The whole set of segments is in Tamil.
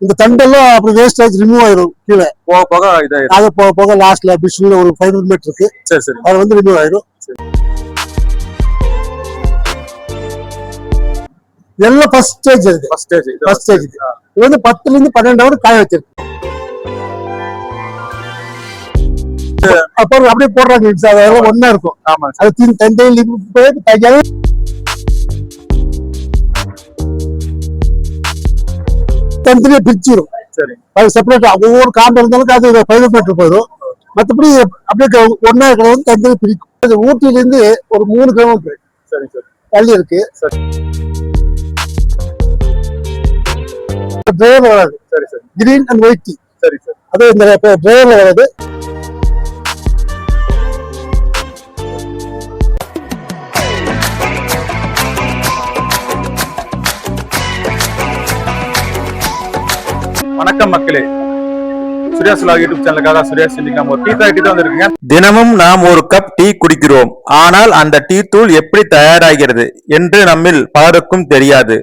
இந்த தண்டெல்லாம் அப்படி வேஸ்டேஜ் ரிமூவ் ஆயிரும் கீழே போக போக இதாயிரும். அது போக போக லாஸ்ட்ல பிஷ்ல ஒரு 500 மீட்டர் இருக்கு. சரி சரி. அது வந்து ரிமூவ் ஆயிரும். எல்லாம் ஃபர்ஸ்ட் ஸ்டேஜ் இது. ஃபர்ஸ்ட் ஸ்டேஜ் இது வந்து 10 ல இருந்து 12 ஹவர் காய வச்சிருக்கு. அப்புறம் அப்படியே போடுறாங்க. அதெல்லாம் ஒண்ணா இருக்கும். ஆமா. அது தண்டையில் போய் தனித்தனியா பிரிச்சிடும். சரி. அது செப்பரேட்டா ஒவ்வொரு காம்பு இருந்தாலும் அது 500 மீட்டர் போயிடும். மற்றபடி அப்படியே ஒன்னா இருக்கிறது தனித்தனி பிரிக்கும். ஊட்டில இருந்து ஒரு 3 கிலோமீட்டர் தள்ளி இருக்கு. டிரைவர் வராது. Green and white tea. அது இந்த டிரைவர்ல வராது. வணக்கம் மக்களே, சுரேஷ் யூடியூப் சேனலுக்காக சுரேஷ் நம்ம ஒரு டீ ஃபேக்டரி தான் வந்திருக்கீங்க. தினமும் நாம் ஒரு கப் டீ குடிக்கிறோம். ஆனால் அந்த டீ தூள் எப்படி தயாராகிறது என்று நம்மில் பலருக்கும் தெரியாது.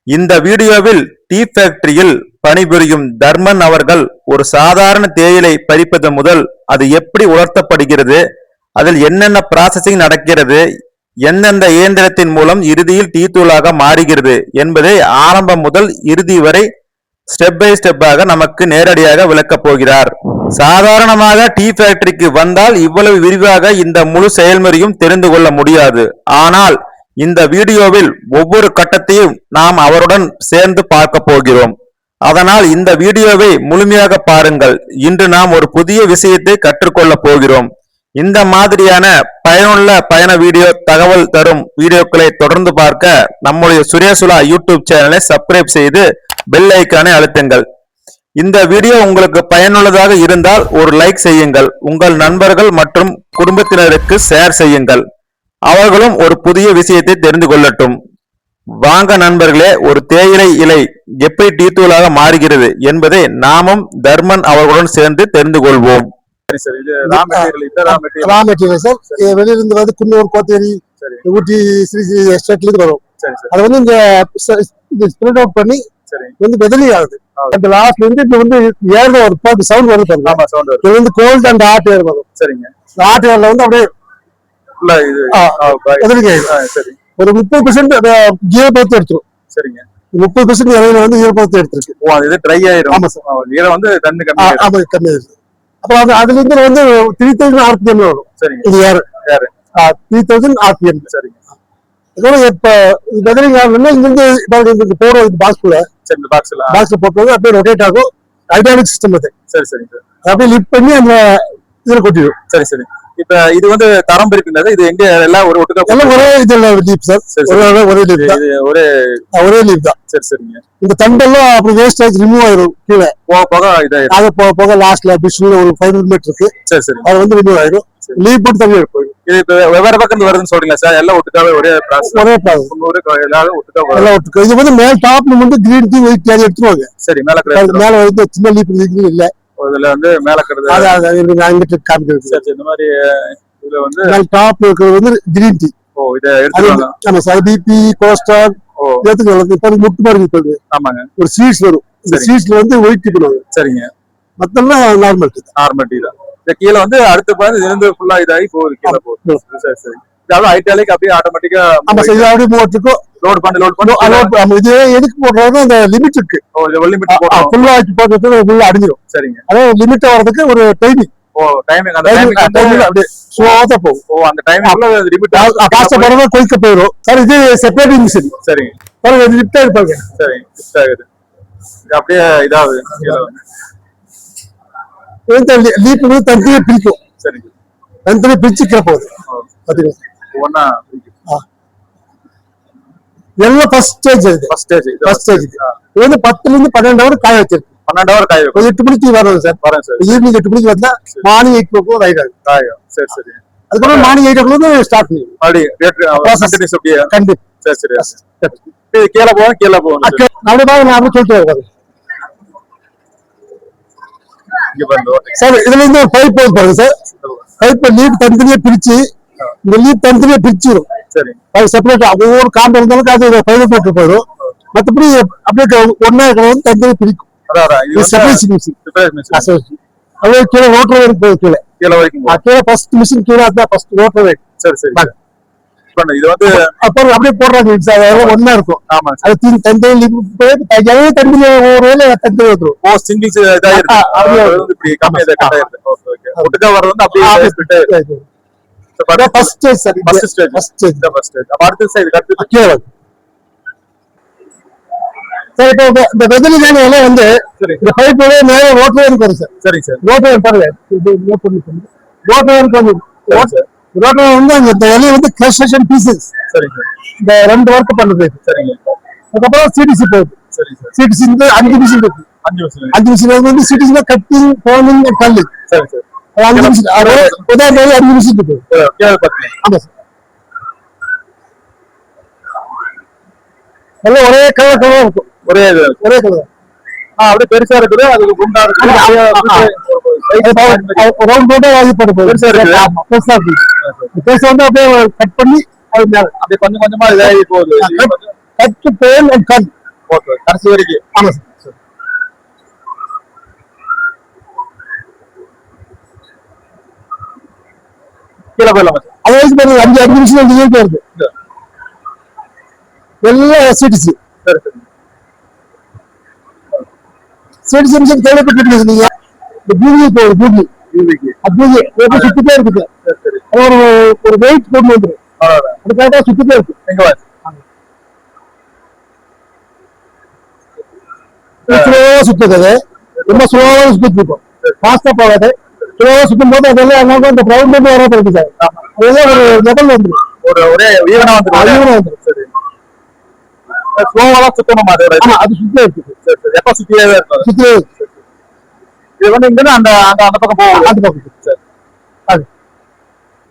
இந்த வீடியோவில் டீ ஃபேக்டரியில் பணிபுரியும் தர்மன் அவர்கள் ஒரு சாதாரண தேயிலை பறிப்பது முதல் அது எப்படி உலர்த்தப்படுகிறது, அதில் என்னென்ன ப்ராசஸிங் நடக்கிறது, எந்தெந்த இயந்திரத்தின் மூலம் இறுதியில் டீ தூளாக மாறுகிறது என்பதை ஆரம்பம் முதல் இறுதி வரை ஸ்டெப் பை ஸ்டெப்பாக நமக்கு நேரடியாக விளக்கப் போகிறார். சாதாரணமாக டீ ஃபேக்டரிக்கு வந்தால் இவ்வளவு விரிவாக இந்த முழு செயல்முறையும் தெரிந்து கொள்ள முடியாது. ஆனால் இந்த வீடியோவில் ஒவ்வொரு கட்டத்தையும் நாம் அவருடன் சேர்ந்து பார்க்க போகிறோம். அதனால் இந்த வீடியோவை முழுமையாக பாருங்கள். இன்று நாம் ஒரு புதிய விஷயத்தை கற்றுக்கொள்ள போகிறோம். இந்த மாதிரியான பயனுள்ள பயண வீடியோ தகவல் தரும் வீடியோக்களை தொடர்ந்து பார்க்க நம்முடைய சுரேசுலா யூடியூப் சேனலை சப்ஸ்கிரைப் செய்து பெல் ஐக்கானை அழுத்துங்கள். இந்த வீடியோ உங்களுக்கு பயனுள்ளதாக இருந்தால் ஒரு லைக் செய்யுங்கள். உங்கள் நண்பர்கள் மற்றும் குடும்பத்தினருக்கு ஷேர் செய்யுங்கள். அவர்களும் ஒரு புதிய விஷயத்தை தெரிந்து கொள்ளட்டும். வாங்க நண்பர்களே, ஒரு தேயிலை இலை எப்படி டீ தூளாக மாறுகிறது என்பதை நாமும் தர்மன் அவர்களுடன் சேர்ந்து தெரிந்து கொள்வோம். வெளியிலிருந்து வந்து குன்னூர், கோத்தேரி, ஊட்டி, ஸ்ரீ எஸ்டேட்ல இருந்து வரும். அது வந்து இந்த ஸ்ப்ரெட் அவுட் பண்ணி வந்து வெதலி ஆகுது. அந்த லாஸ்ட்ல இருந்து இப்ப வந்து ஏர் ஒரு சவுண்ட் வருது. இது வந்து கோல்ட் அண்ட் ஹாட் ஏர் வரும். சரிங்க. ஹாட் ஏர்ல வந்து அப்படியே ஒரு 30% ஈரப்பதத்தை எடுத்துரும். சரிங்க. 30% இலையில வந்து ஈரப்பதத்தை எடுத்துருக்கு. இது ட்ரை ஆயிரும். ஆமா சார். ஈரம் வந்து தண்ணி கம்மி ஆயிடுது. அப்புறம் அதுல இருந்து வந்து 3000 RPM வரும். சரிங்க. இது ஏர் 3000 RPM. சரிங்க. இப்ப வெதரிங் ஆகணும்னா இங்கிருந்து போற பாக்ஸ்ல போட்டது அப்படியே ரொட்டேட் ஆகும். ஹைட்ராலிக் சிஸ்டம் அது. சரி சரி. அப்படியே லிஃப்ட் பண்ணி அந்த இதுல கொட்டிடும். சரி சரி. இப்ப இது வந்து தரம் பிரிக்கின்றது. இது எங்க எல்லாம் ஒரு ஒட்டுக்கா எல்லாம் ஒரே இதுல லீப் சார். ஒரே லீப் தான். ஒரே லீப் தான். சரி சரிங்க. இந்த தண்டெல்லாம் அப்படி வேஸ்டேஜ் ரிமூவ் ஆயிரும் கீழே போக போக இதாயிரும். அது போக போக லாஸ்ட்ல பிஷ்ல ஒரு 500 மீட்டர் இருக்கு. சரி சரி. அது வந்து ரிமூவ் ஆயிரும். லீப் போட்டு தண்ணி போயிடும். இது இப்ப வெவ்வேறு பக்கம் வருதுன்னு சொல்றீங்க சார். எல்லாம் ஒட்டுக்காவே ஒரே ப்ராசஸ். ஒரே ப்ராசஸ். எல்லாம் ஒட்டுக்கா. இது வந்து மேல் டாப்ல வந்து கிரீன் டீ ஒயிட் டீ எடுத்துருவாங்க. சரி. மேல வந்து சின்ன லீப் இல்ல. இதுல வந்து மேல இருக்கிறது அங்கிட்டு காமிக்கிறது. சரி. இந்த மாதிரி இதுல வந்து டாப் இருக்கிறது வந்து கிரீன் டீ. ஓ, இத எடுத்துவாங்க. ஆமா சார். பிபி, கொலஸ்ட்ரால் எடுத்துக்கலாம். இப்ப முட்டு மாதிரி இருக்குது. ஆமாங்க. ஒரு சீட்ஸ் வரும். இந்த சீட்ஸ்ல வந்து ஒயிட் டீ பண்ணுவாங்க. சரிங்க. மத்தெல்லாம் நார்மல் டீ. நார்மல் டீ தான். இந்த கீழ வந்து அடுத்து பாருங்க இது வந்து ஃபுல்லா இதாகி போகுது. கீழ போகுது. சரி சரி. இது ஹைட்ராலிக் அப்படியே ஆட்டோமேட்டிக்கா. ஆமா சார். இது அப்படியே போட்டுக்கும். லோட் பண்ணி ஆமா. இது எதுக்கு போடுறோம்னா அந்த லிமிட் இருக்கு. ஓ, இது லிமிட் போடுறோம். ஃபுல்லா ஆக்கி போடுறது ஃபுல்லா அடிஞ்சிரும். சரிங்க. அதாவது லிமிட் வரதுக்கு ஒரு டைமிங். ஓ, டைமிங். அந்த டைமிங் அப்படியே ஸ்லோவா போகும். ஓ, அந்த டைமிங்ல லிமிட் ஃபாஸ்டா போறத கொய்க்க போயிடும். சார் இது செப்பரேட்டிங் மிஷின். சரிங்க. பாருங்க இது லிஃப்ட் ஆயிடுப்பாங்க. சரி. லிஃப்ட் ஆகுது. இது அப்படியே இதாகுது. இந்த லீப் வந்து தனித்தனியா பிரிக்கும். சரிங்க. தனித்தனியா பிரிச்சு கீழே போகுது. பாத்தீங்களா? ஒண்ணா எல்லாம் ஃபர்ஸ்ட் ஸ்டேஜ். First stage. இது வந்து 10 ல இருந்து 12 ஹவர் காய வச்சிருக்கு. 12 ஹவர் காய வைக்கும். 8 மணிக்கு வரும் சார். வரேன் சார். ஈவினிங் 8 மணிக்கு வந்தா மார்னிங் 8 o'clock ஆயிடும். சரி சரி. அதுக்கப்புறம் மார்னிங் 8 o'clock ஸ்டார்ட் பண்ணுவோம். அப்படி கண்டினியூஸ் அப்படியே. கண்டிப்பா. சரி சரி. இது கீழ போகும். அப்படியே பாருங்க. நான் சொல்லிட்டு வரேன் சார். இதுல இருந்து ஒரு பைப் போகுது பாருங்க சார். பைப் லீப் தனித்தனியா பிரிச்சு இந்த லீப் தனித்தனியா பிரிச்சிடும். சரி. அது செப்பரேட்டா ஒவ்வொரு காம்பு இருந்தாலும் அது 500 மீட்டர் போயிடும். மற்றபடி அப்படியே ஒன்னா இருக்கிறது தனித்தனியா பிரிக்கும். அதான் இது இது செப்பரேஷன் மிஷின். அது கீழே ரோட்டர் வரைக்கும் போகுது. கீழே வரைக்கும் கீழே ஃபர்ஸ்ட் மிஷின் கீழே தான் ஃபர்ஸ்ட் ரோட்டர் வரைக்கும். சரி. இது வந்து அப்புறம் அப்படியே போடுறாங்க. ஒன்னா இருக்கும். ஆமா, அது தந்தையில் தண்ணி ஒரு வேலை தந்தை வந்துடும். ஓ சிங்கிள்ஸ் இதாயிருக்கு இப்படி கம்மியா கட்டாயிருது. ஓகே ஒட்டுக்கா வர்றது வந்து அப்படியே first stage sir. First stage. அப்ப அடுத்த சைடு கட்டு கீழே சார். இப்போ இந்த வெதலிங்கான இலை வந்து இந்த பைப் மேலே ரோட்டர் வரைக்கும் வரும் சார். சரிங்க சார். ரோட்டர் பாருங்க. ரோட்டர் வரைக்கும் ரோட்டர் வந்து இந்த இலையை வந்து கிளஸ்டரேஷன் பீசஸ். சரிங்க. இந்த 2 ஒர்க் பண்ணுது. சரிங்க. அதுக்கப்புறம் சிடிசி போகுது. சரிங்க சார். சிடிசி வந்து 5 மிஷின் இருக்கு. 5 மிஷின் வந்து சிடிசி கட்டிங் போனிங் கல்லு. சரி சார். 5 மிஷின் உதாரணத்துக்கு 5 மிஷின் இருக்கு. ஆமா சார். எல்லாம் ஒரே கலர் இருக்கும். ஒரே கலர். அப்படியே பெருசா இருக்குது. அதுக்கு குண்டா இருக்குது. ரவுண்ட் ரவுண்டா வாங்கி போட்டு பெருசா இருக்கு. பெருசா வந்து அப்படியே கட் பண்ணி அது மேல அப்படியே கொஞ்சம் கொஞ்சமா இதாகி போகுது. கட் பேன் அண்ட் கட் கடைசி வரைக்கும். ஆமா சார். கீழே போயிடலாம் சார். அது வயசு பாருங்க 5 நிமிஷம் 5 நிமிஷம் வருது. எல்லாம் சிடிசி. சரி சரி. சிடிசி மிஷின் தேவைப்பட்டு நீங்க இந்த பூமி போகுது. பூமி அது சுத்திட்டே இருக்குது. ஒரு வெயிட் கொண்டு வந்துடும். அதுக்காக சுத்திட்டே இருக்கு. ஸ்லோவா சுத்துது. ரொம்ப ஸ்லோவா சுத்திட்டு இருக்கும். ஃபாஸ்டா போகாது. ஸ்லோவா சுத்தும் போது அதெல்லாம் அந்த கிரவுண்ட் வந்து வர போகுது சார். அதெல்லாம் ஒரு லெவல் வந்துடும். ஒரே ஈவனா வந்துடும். சரி. ஸ்லோவா சுத்தணும். அது சுத்தியே இருக்குது. எப்ப சுத்தியே இருக்கும். சுத்தியே இது வந்து இங்க அந்த அந்த பக்கம் போகும். அந்த பக்கம்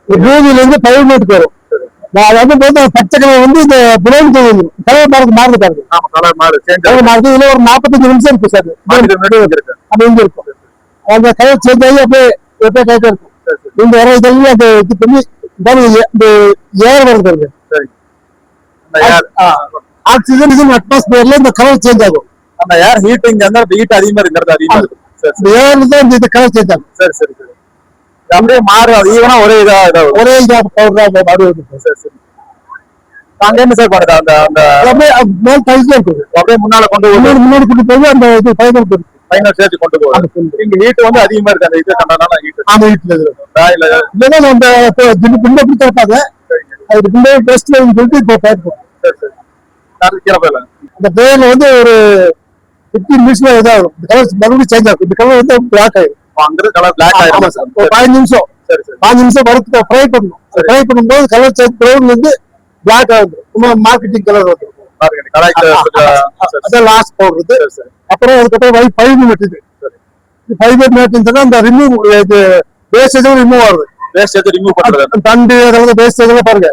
பூமியில இருந்து பைவ் வரும். அது வந்து பச்சை கலர் வந்து இந்த புலன் தெரியும். கலர் மாறுது பாருங்க. ஆமா கலர் மாறுது. இதுல ஒரு 45 நிமிஷம் இருக்கு சார். அது இங்க இருக்கும். அந்த கலர் சேஞ்ச் ஆகி அப்படியே கைட்டா இருக்கும். இந்த வர இதெல்லாம் அந்த இது பண்ணி இந்த ஏர் வருது பாருங்க. ஆக்சிஜன் இது அட்மாஸ்பியர்ல இந்த கலர் சேஞ்ச் ஆகும். அந்த ஏர் ஹீட்டிங் அந்த ஹீட் அதிகமா இருக்கிறது அதிகமா இருக்கும். ஏர்ல தான் இந்த கலர் சேஞ்ச் ஆகும். சரி சரி சரி. அப்படியே மாறு. அது ஈவனா ஒரே இதா பவுடர். சரி சரி. அங்க என்ன சார் பண்ணுது? அந்த அந்த அப்படியே மேல் டைஸ்ல இருக்குது. அப்படியே முன்னால முன்னாடி கொண்டு போய் அந்த இது ஃபைனல் ஸ்டேஜ் கொண்டு போகுது. இங்க ஹீட் வந்து அதிகமா இருக்கு. அந்த இது கண்டனால ஹீட். ஆமா ஹீட்ல இல்ல நம்ம பிண்ட பிடிச்ச வைப்பாங்க. அது பிண்ட டெஸ்ட் சொல்லிட்டு இப்போ பார்ப்போம். சரி சரி. அது கீழே போயிடலாம். இந்த பேர்ல வந்து ஒரு 15 நிமிஷம் இதாகும். இந்த கலர் மறுபடியும் சேஞ்ச் ஆகும். இந்த கலர் வந்து பிளாக் ஆயிடும். அங்கிருந்து கலர் பிளாக் ஆயிடும். ஒரு 15 நிமிஷம். சரி சரி. 5 நிமிஷம் வறுத்து ஃப்ரை பண்ணணும். ஃப்ரை பண்ணும்போது கலர் சேஞ்ச் ப்ரௌன்ல இருந்து பிளாக் ஆகுது. சும்மா மார்க்கெட்டிங் கலர் வந்து அதான் லாஸ்ட் பவுடர். அப்புறம் அதுக்கப்புறம் ஃபைபர் மெட்டீரியல். ஃபைபர் மெட்டீரியல் அந்த ரிமூவ் வேஸ்டேஜ் ரிமூவ் ஆகுது. வேஸ்டேஜ் ரிமூவ் பண்றது. தண்டு அதெல்லாம் வேஸ்டேஜ் எல்லாம் பாருங்க.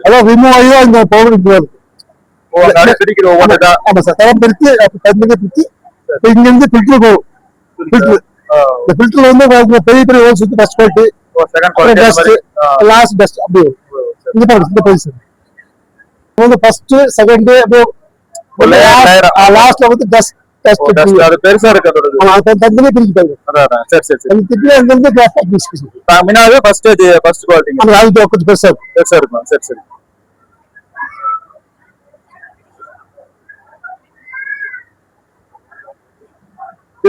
அதான் ரிமூவ் ஆகி இந்த பவுடர் இருக்கு. ஆமா சார். தரம் பிரிச்சு தண்ணியை பிரிச்சு இங்க இருந்து ஃபில்டர் போகும். இந்த ஃபில்டர்ல வந்து பெரிய பெரிய ஹோல் சுத்தி டஸ்ட் போயிட்டு லாஸ்ட் டஸ்ட் அப்படியே இந்த பாருங்க. இந்த பொசிஷன் வந்து ஃபர்ஸ்ட் செகண்ட் அப்படியே லாஸ்ட்ல வந்து டஸ்ட் அது பெருசா இருக்கு. தண்ணியே பிரிச்சுட்டாங்க. சரி சரி சரி. திட்டுல அங்க இருந்து முன்னாடி ஃபர்ஸ்ட் ஸ்டேஜ் ஃபர்ஸ்ட் குவாலிட்டி அது கொஞ்சம் பெருசா இருக்கும். சரி சரி.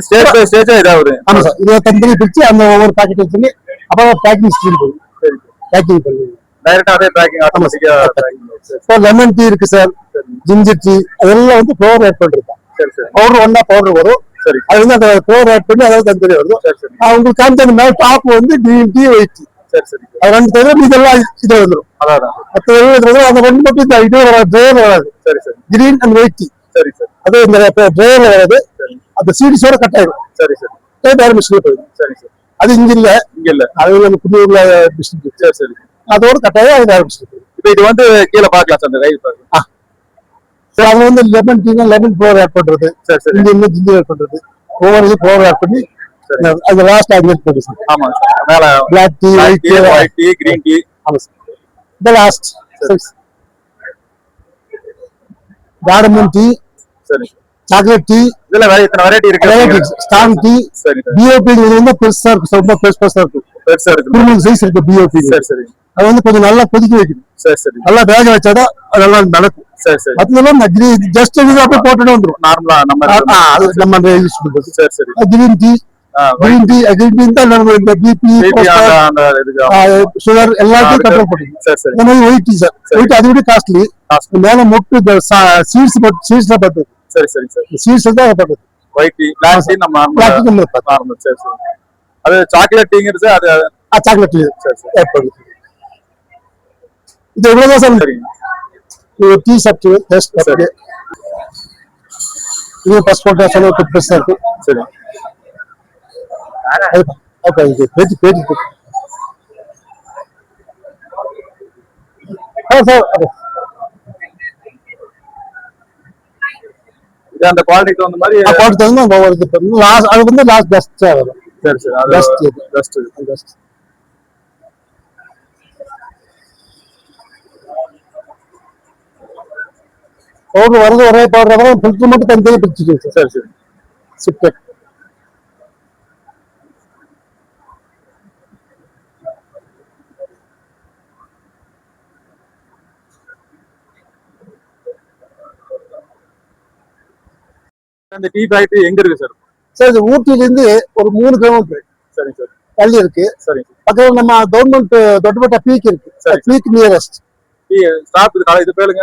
ஸ்டேஜ் பை ஸ்டேஜா இதாகுது. ஆமா சார். இதை தனித்தனி பிரிச்சு அந்த ஒவ்வொரு பாக்கெட் வச்சு அப்புறம் பேக்கிங் ஸ்டீல் போகுது. பேக்கிங் பண்ணுங்க. டைரக்டாவே பேக்கிங் ஆட்டோமேட்டிக்கா. இப்போ லெமன் டீ இருக்கு சார். ஜிஞ்சர் டீ அதெல்லாம் வந்து ஃப்ளோர் ஆட் பண்றது. சரி சரி. பவுடர் ஒன்னா பவுடர் வரும். சரி. அது வந்து அந்த ஃப்ளோர் ஆட் பண்ணி அதாவது தனித்தனி வரும். சரி சரி. உங்களுக்கு காமிச்ச மேல டாப் வந்து கிரீன் டீ ஒயிட் டீ. சரி சரி. அது 2 தவிர இதெல்லாம் இது வந்துடும். அதான் அந்த 2 மட்டும் இந்த இது வராது. ட்ரையர் வராது. சரி சரி. Green and white tea. சரி சரி. அது இந்த ட்ரையர் வராது. அந்த சீரிஸோட கட் ஆயிடும். சரி சரி. வேற மிஷின் போயிடும். சரி சரி. அது இங்க இல்ல. அது நம்ம புதியூர்ல மிஷின். சரி சரி. அதோட கட் ஆகி அது வேற மிஷின். இப்போ இது வந்து கீழே பார்க்கலாம் சார். அந்த ரைட் பார்க்கலாம். சார் அது வந்து லெமன் டீனா லெமன் ஃப்ளோர் ஆட் பண்றது. சரி சரி. இங்க ஜிஞ்சர் ஆட் பண்றது. ஒவ்வொரு இது ஃப்ளோர் ஆட் பண்ணி அது லாஸ்ட் ஆகிட்டு போகுது சார். ஆமா சார். மேல black tea white tea green tea. ஆமா சார். இந்த லாஸ்ட் கார்டமம் டீ. சரி. சாக்லேட் டீ, இதுல வேற இத்தனை வெரைட்டி இருக்கு. ஸ்ட்ராங் டீ, சரி பிஓபி வந்து பெருசா இருக்கு, ரொம்ப பெருசா இருக்கு, பெருசா இருக்கு. குருமல் சைஸ் இருக்கு பிஓபி. சரி சரி அது வந்து கொஞ்சம் நல்லா கொதிக்க வைக்கணும், சரி சரி நல்லா வேக வச்சாதான் அது நல்லா நடக்கும். சரி சரி அதெல்லாம் ஜஸ்ட் அப்படியே போட்டுட்டு வந்துடும். நார்மலா நம்ம அது நம்ம யூஸ் பண்றது. சரி சரி கிரீன் டீ, கிரீன் டீ தான் நம்ம இந்த பிபி, அந்த இதுக்கு சுகர் எல்லாத்தையும் கண்ட்ரோல் பண்ணுது. சரி சரி இந்த மாதிரி ஒயிட் டீ சார், ஒயிட் அதை விட காஸ்ட்லி. மேல மொட்டு சீட்ஸ்ல பண்றது. சரி சரி சரி சீட்ஸ் தான் அதை பண்றது. ஒயிட் டீ, பிளாக் டீ நம்ம நார்மல். சரி சரி அது சாக்லேட் டீங்கிறது அது சாக்லேட் சரி சரி இது எவ்வளவுதான் சார். சரிங்க டீ சாப்பிட்டு டேஸ்ட் சரி இது பாஸ்போர்ட் செலவு பெருசா இருக்கு. சரி ஓகே இது பேச்சு சார். இது அந்த குவாலிட்டிக்கு தகுந்த மாதிரி. குவாலிட்டி தகுந்த லாஸ்ட் அது வந்து லாஸ்ட் பெஸ்டா வரும். சரி சரி அது பெஸ்ட். பவுடர் வரது ஒரே பவுடர் தான், ஃபில்டர் மட்டும் தனித்தனி பிரிச்சுட்டு. சரி சரி சிப்டெக் இந்த டீ ஃபேக்டரி எங்க இருக்கு சார்? சார் இது ஊட்டில இருந்து ஒரு 3 கிலோமீட்டர் சரி சார் தள்ளி இருக்கு. சரி பக்கத்துல நம்ம கவர்மெண்ட் தொட்டப்பட்ட பீக் இருக்கு, பீக் நியரஸ்ட். டீ ஸ்டாப் இது இது பேருங்க.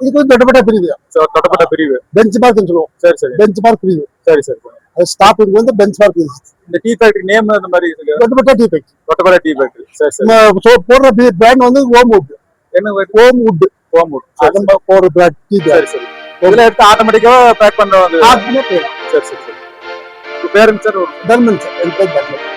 இது வந்து தொட்டப்பட்ட பிரிவு, தொட்டப்பட்ட பிரிவு, பெஞ்ச் மார்க் சொல்லுவோம். சரி சரி பெஞ்ச் மார்க் பிரிவு. சரி சரி அது ஸ்டாப்பிங் வந்து பெஞ்ச் மார்க். இந்த டீ ஃபேக்டரி நேம் அந்த மாதிரி Doddabetta tea factory. Doddabetta tea factory. சரி சரி போடுற பிராண்ட் வந்து ஹோம்வுட். என்ன ஹோம்வுட் ஹோம்வுட் நம்ம போடுற பிராண்ட் டீ. சரி சரி இதுல எடுத்து ஆட்டோமேட்டிக்காவா பேக் பண்ற வந்து. சரி சரி சரி பேருங்க சார்? தர்மன் சார்.